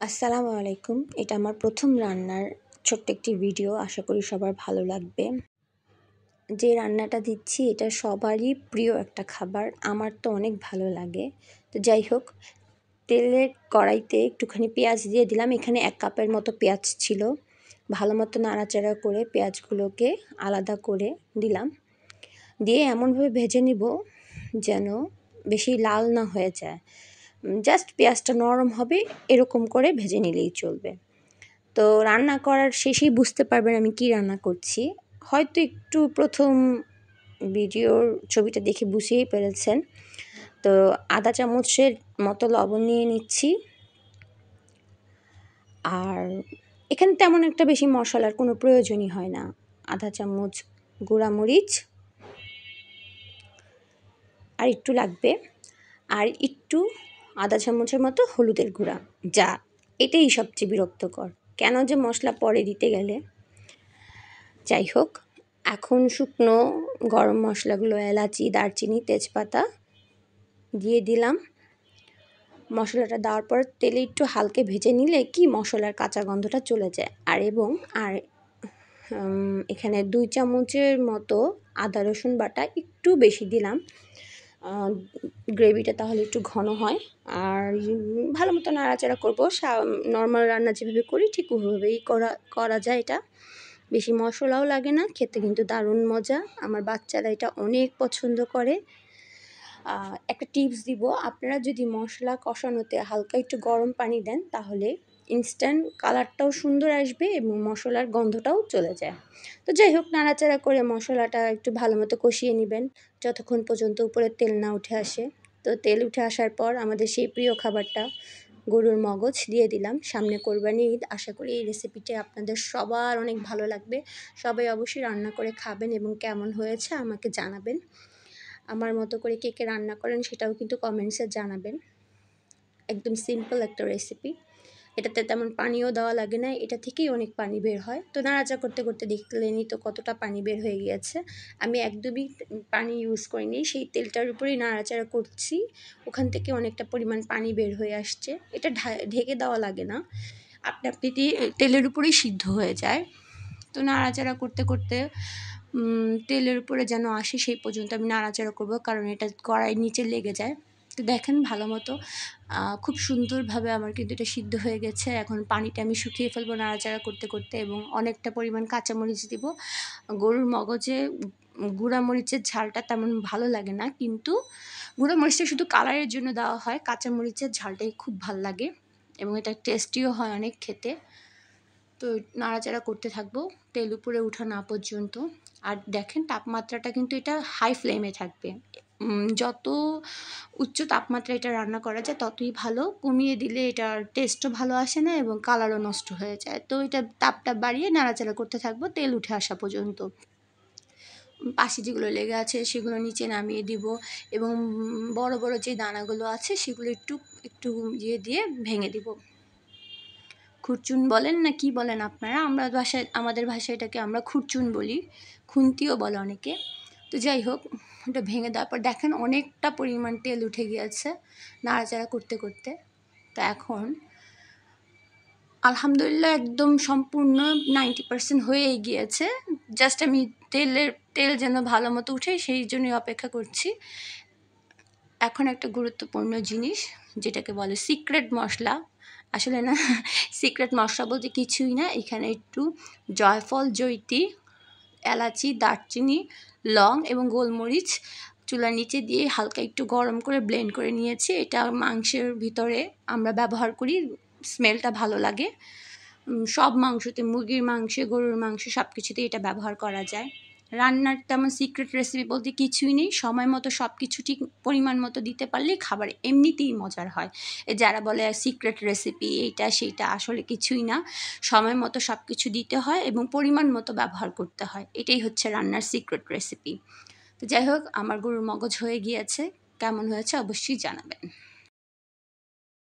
আসসালামু আলাইকুম। এটা আমার প্রথম রান্নার ছোট্ট একটি ভিডিও। আশা করি সবার ভালো লাগবে। যে রান্নাটা দিচ্ছি এটা সবারই প্রিয় একটা খাবার। আমার তো অনেক ভালো লাগে। তো যাই হোক, তেলের কড়াইতে একটুখানি পেঁয়াজ দিয়ে দিলাম। এখানে 1 কাপের মতো পেঁয়াজ ছিল। ভালো মতো নাড়াচাড়া করে পেঁয়াজগুলোকে আলাদা করে দিলাম। দিয়ে এমনভাবে ভেজে নিব যেন বেশি লাল না হয়ে যায়। জাস্ট পেঁয়াজটা নরম হবে এরকম করে ভেজে নিলেই চলবে। তো রান্না করার শেষেই বুঝতে পারবেন আমি কি রান্না করছি। হয়তো একটু প্রথম ভিডিওর ছবিটা দেখে বুঝেই পেরেছেন। তো আধা চামচের মতো লবণ নিয়ে নিচ্ছি। আর এখানে তেমন একটা বেশি মশলার কোনো প্রয়োজনই হয় না। আধা চামচ গুঁড়ামরিচ আর একটু লাগবে, আর একটু আধা চামচের মতো হলুদের গুঁড়া। যা এটাই সবচেয়ে বিরক্তকর, কেন যে মশলা পরে দিতে গেলে। যাই হোক, এখন শুকনো গরম মশলাগুলো এলাচি, দারচিনি, তেজপাতা দিয়ে দিলাম। মশলাটা দেওয়ার পর তেলে একটু হালকা ভেজে নিলে কি মশলার কাঁচা গন্ধটা চলে যায়। আর এখানে 2 চামচের মতো আদা রসুন বাটা একটু বেশি দিলাম। গ্রেভিটা তাহলে একটু ঘন হয়। আর ভালো মতো নাড়াচাড়া করবো। নর্মাল রান্না যেভাবে করি ঠিক ওইভাবেই করা যায় এটা। বেশি মশলাও লাগে না, খেতে কিন্তু দারুণ মজা। আমার বাচ্চারা এটা অনেক পছন্দ করে। একটা টিপস দিব, আপনারা যদি মশলা কষানোতে হালকা একটু গরম পানি দেন তাহলে ইনস্ট্যান্ট কালারটাও সুন্দর আসবে এবং মশলার গন্ধটাও চলে যায়। তো যাই হোক, নাড়াচাড়া করে মশলাটা একটু ভালো মতো কষিয়ে নেবেন যতক্ষণ পর্যন্ত উপরে তেল না উঠে আসে। তো তেল উঠে আসার পর আমাদের সেই প্রিয় খাবারটা গরুর মগজ দিয়ে দিলাম। সামনে কোরবানি ঈদ, আশা করি এই রেসিপিটা আপনাদের সবার অনেক ভালো লাগবে। সবাই অবশ্যই রান্না করে খাবেন এবং কেমন হয়েছে আমাকে জানাবেন। আমার মতো করে কে কে রান্না করেন সেটাও কিন্তু কমেন্টসে জানাবেন। একদম সিম্পল একটা রেসিপি। এটাতে তেমন পানিও দেওয়া লাগে না, এটা থেকেই অনেক পানি বের হয়। তো নাড়াচাড়া করতে করতে দেখলেনই তো কতটা পানি বের হয়ে গিয়েছে। আমি একদমই পানি ইউজ করিনি, সেই তেলটার উপরেই নাড়াচাড়া করছি, ওখান থেকে অনেকটা পরিমাণ পানি বের হয়ে আসছে। এটা ঢেকে দেওয়া লাগে না, আপনি তেলের উপরেই সিদ্ধ হয়ে যায়। তো নাড়াচাড়া করতে করতে তেলের উপরে যেন আসে সেই পর্যন্ত আমি নাড়াচাড়া করবো, কারণ এটা কড়াইয়ের নিচে লেগে যায়। তো দেখেন ভালো মতো খুব সুন্দরভাবে আমার কিন্তু এটা সিদ্ধ হয়ে গেছে। এখন পানিটা আমি শুকিয়ে ফেলবো নাড়াচাড়া করতে করতে, এবং অনেকটা পরিমাণ কাঁচামরিচ দিব। গরুর মগজে গুঁড়ামরিচের ঝালটা তেমন ভালো লাগে না, কিন্তু গুঁড়ামরিচটা শুধু কালারের জন্য দেওয়া হয়। কাঁচামরিচের ঝালটাই খুব ভাল লাগে এবং এটা টেস্টিও হয় অনেক খেতে। তো নাড়াচাড়া করতে থাকবো তেল উপরে ওঠা না পর্যন্ত। আর দেখেন তাপমাত্রাটা কিন্তু এটা হাই ফ্লেমে থাকবে। যত উচ্চ তাপমাত্রা এটা রান্না করা যায় ততই ভালো। কমিয়ে দিলে এটার টেস্টও ভালো আসে না এবং কালারও নষ্ট হয়ে যায়। তো এটা তাপটা বাড়িয়ে নাড়াচাড়া করতে থাকবো তেল উঠে আসা পর্যন্ত। পাশে যেগুলো লেগে আছে সেগুলো নিচে নামিয়ে দিব, এবং বড় বড় যে দানাগুলো আছে সেগুলো একটু একটু দিয়ে ভেঙে দিব। খুরচুন বলেন না কি বলেন আপনারা, আমাদের ভাষায় এটাকে আমরা খুরচুন বলি, খুন্তিও বলে অনেকে। তো যাই হোক, ওটা ভেঙে দেওয়ার পর দেখেন অনেকটা পরিমাণ তেল উঠে গিয়েছে নাড়াচাড়া করতে করতে। তো এখন আলহামদুলিল্লাহ একদম সম্পূর্ণ 90% হয়েই গিয়েছে। জাস্ট আমি তেল যেন ভালো মতো উঠে সেই জন্যই অপেক্ষা করছি। এখন একটা গুরুত্বপূর্ণ জিনিস, যেটাকে বলে সিক্রেট মশলা। আসলে না, সিক্রেট মশলা বলতে কিছুই না। এখানে একটু জয়ফল, জয়িত্রী, এলাচি, দারচিনি, লং এবং গোলমরিচ চুলার নিচে দিয়ে হালকা একটু গরম করে ব্লেন্ড করে নিয়েছি। এটা মাংসের ভিতরে আমরা ব্যবহার করি, স্মেলটা ভালো লাগে। সব মাংসতে, মুরগির মাংসে, গরুর মাংসে সব কিছুতেই এটা ব্যবহার করা যায়। রান্নার তেমন সিক্রেট রেসিপি বলতে কিছুই নেই। সময় মতো সব কিছু ঠিক পরিমাণ মতো দিতে পারলেই খাবার এমনিতেই মজার হয়। যারা বলে সিক্রেট রেসিপি এইটা সেইটা, আসলে কিছুই না। সময় মতো সব কিছু দিতে হয় এবং পরিমাণ মতো ব্যবহার করতে হয়, এটাই হচ্ছে রান্নার সিক্রেট রেসিপি। তো যাই হোক, আমার গরুর মগজ হয়ে গিয়েছে। কেমন হয়েছে অবশ্যই জানাবেন।